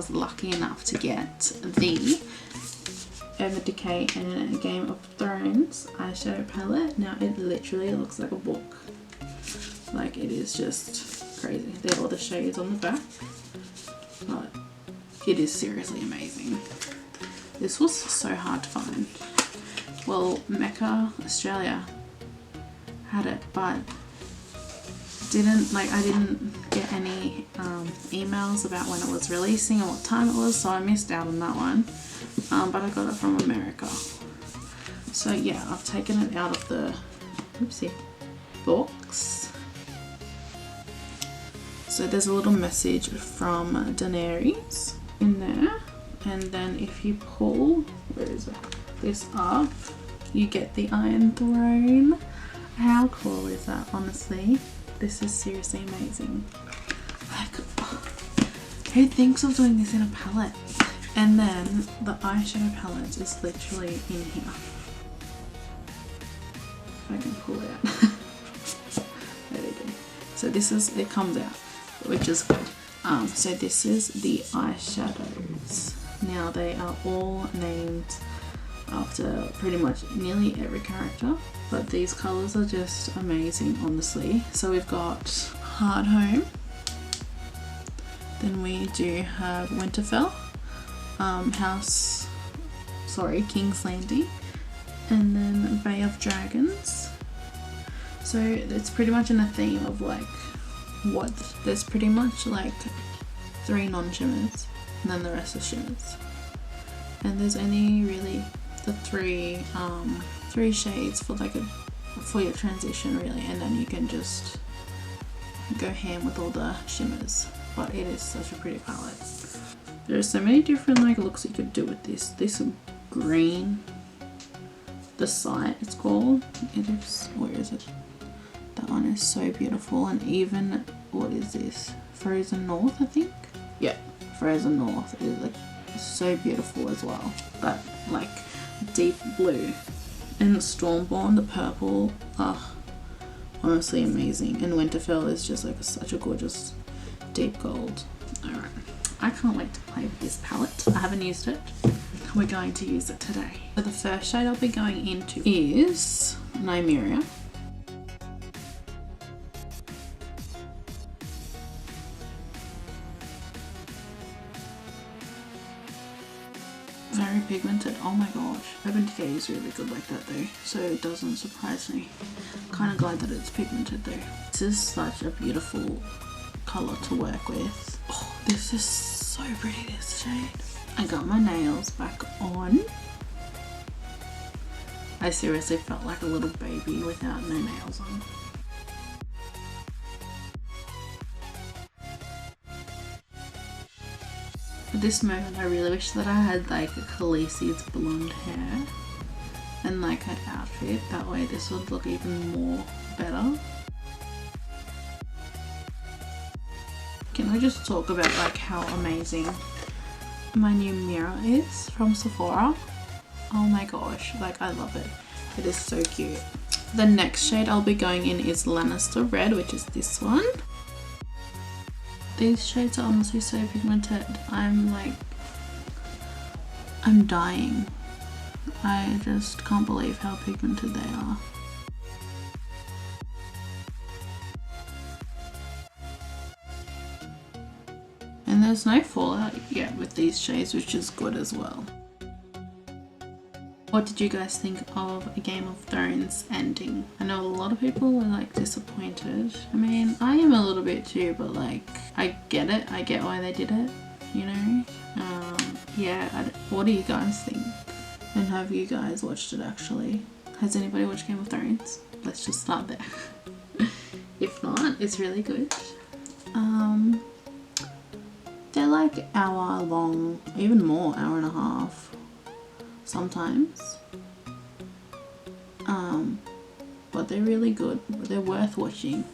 was lucky enough to get the Decay and Game of Thrones eyeshadow palette. Now it literally looks like a book. Like, it is just crazy. There are all the shades on the back, but it is seriously amazing. This was so hard to find. Well, Mecca Australia had it, but I didn't get any emails about when it was releasing and what time it was, so I missed out on that one. But I got it from America. So yeah, I've taken it out of the box. So there's a little message from Daenerys in there, and then if you pull this up, you get the Iron Throne. How cool is that? Honestly, this is seriously amazing. Like, who thinks of doing this in a palette? And then the eyeshadow palette is literally in here. If I can pull it out. There we go. So it comes out, which is good. So this is the eyeshadows. Now they are all named after pretty much nearly every character, but these colors are just amazing, honestly. So we've got Hard Home, then we do have Winterfell, King's Landing, and then Bay of Dragons. So it's pretty much in a theme of like there's pretty much like 3 non-shimmers and then the rest are shimmers, and there's only really the three shades for your transition really, and then you can just go ham with all the shimmers. But it is such a pretty palette. There's so many different like looks you could do with this green, the Sight it's called, it is, where is it, that one is so beautiful. And even, what is this, Frozen North, I think, yeah, Frozen North is like so beautiful as well. But like deep blue, and Stormborn, the purple, honestly amazing. And Winterfell is just like such a gorgeous deep gold. Alright, I can't wait to play with this palette. I haven't used it. We're going to use it today. So the first shade I'll be going into is Nymeria. Very pigmented. Oh my gosh. Urban Decay is really good like that though, so it doesn't surprise me. Kind of glad that it's pigmented though. This is such a beautiful color to work with. Oh, this is so pretty, this shade. I got my nails back on. I seriously felt like a little baby without no nails on. At this moment I really wish that I had like Khaleesi's blonde hair and like her outfit, that way this would look even more better. Can I just talk about like how amazing my new mirror is from Sephora? Oh my gosh, like I love it. It is so cute. The next shade I'll be going in is Lannister Red, which is this one. These shades are honestly so pigmented. I'm dying. I just can't believe how pigmented they are. And there's no fallout yet with these shades, which is good as well. What did you guys think of A Game of Thrones ending? I know a lot of people were like disappointed. I mean, I am a little bit too, but like, I get it. I get why they did it, you know? Yeah, what do you guys think? And have you guys watched it actually? Has anybody watched Game of Thrones? Let's just start there. If not, it's really good. They're like hour long, even more, hour and a half sometimes. But they're really good. They're worth watching.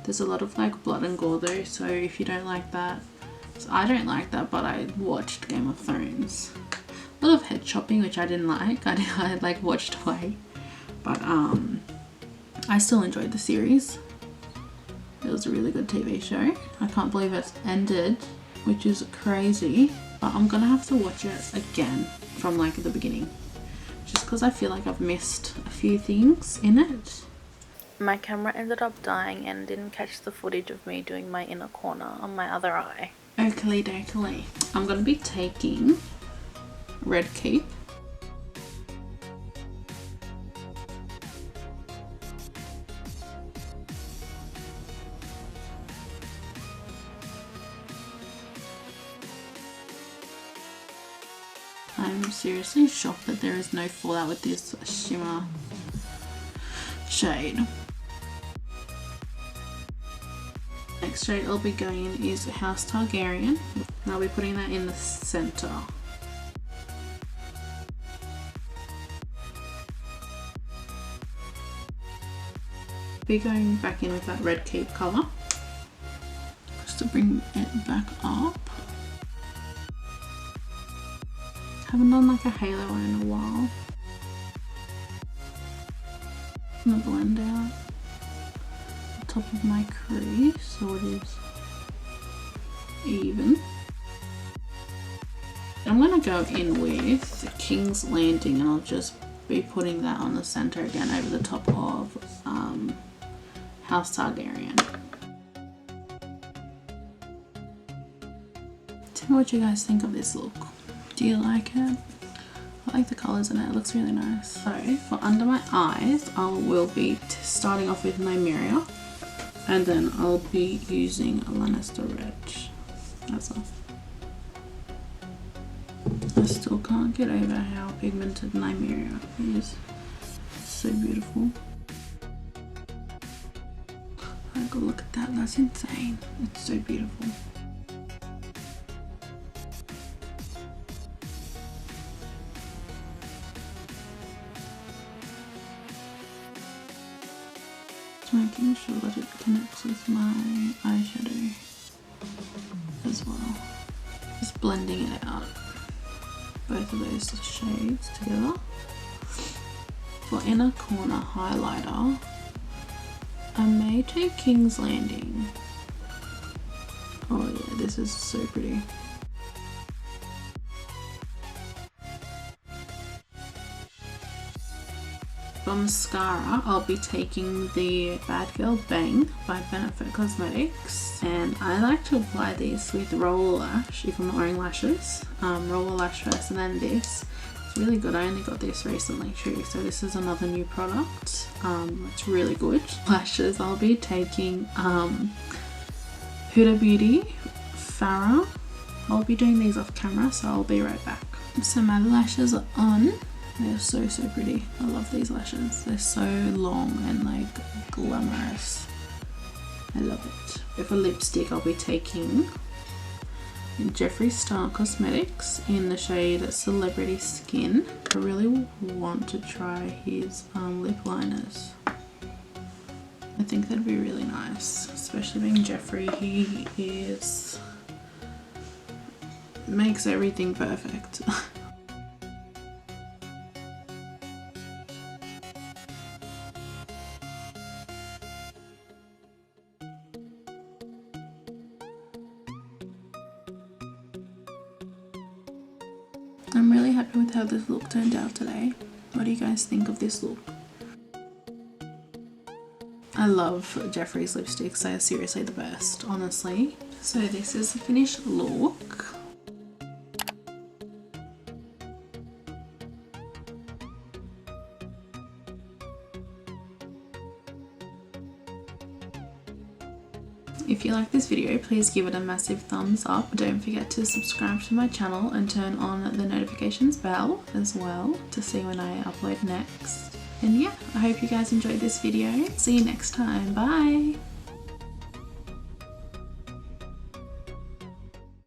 There's a lot of like blood and gore though, so if you don't like that, so I don't like that, but I watched Game of Thrones. A lot of head chopping, which I didn't like. I like watched away, but I still enjoyed the series. It was a really good TV show. I can't believe it's ended which is crazy, but I'm gonna have to watch it again from like the beginning, just because I feel like I've missed a few things in it. My camera ended up dying and didn't catch the footage of me doing my inner corner on my other eye. Oakley dokley. I'm gonna be taking Red Cape. I'm seriously shocked that there is no fallout with this shimmer shade. Next shade I'll be going in is House Targaryen, and I'll be putting that in the center. Be going back in with that Red Cape colour, just to bring it back up. Haven't done like a halo one in a while. I'm gonna blend out the top of my crease so it is even. I'm gonna go in with King's Landing, and I'll just be putting that on the center again over the top of House Targaryen. Tell me what you guys think of this look. Do you like it? I like the colours in it, it looks really nice. So for under my eyes, I will be starting off with my Mercier, and then I'll be using a Lannister Red. That's all. I still can't get over how pigmented my Mercier is. It's so beautiful. Like, look at that, that's insane. It's so beautiful. Making sure that it connects with my eyeshadow as well. Just blending it out, both of those shades together. For inner corner highlighter, I may take King's Landing. Oh yeah, this is so pretty. For mascara, I'll be taking the Bad Girl Bang by Benefit Cosmetics, and I like to apply these with Roller Lash if I'm not wearing lashes. Roller Lash first and then this. It's really good. I only got this recently too, so this is another new product. It's really good. Lashes, I'll be taking Huda Beauty, Farah. I'll be doing these off camera, so I'll be right back. So my lashes are on. They're so pretty. I love these lashes. They're so long and like glamorous. I love it. For lipstick, I'll be taking Jeffree Star Cosmetics in the shade Celebrity Skin. I really want to try his lip liners. I think that'd be really nice, especially being Jeffree. He makes everything perfect. I'm really happy with how this look turned out today. What do you guys think of this look? I love Jeffree's lipsticks, they are seriously the best, honestly. So this is the finished look. If you like this video, please give it a massive thumbs up. Don't forget to subscribe to my channel and turn on the notifications bell as well to see when I upload next. And yeah, I hope you guys enjoyed this video. See you next time. Bye!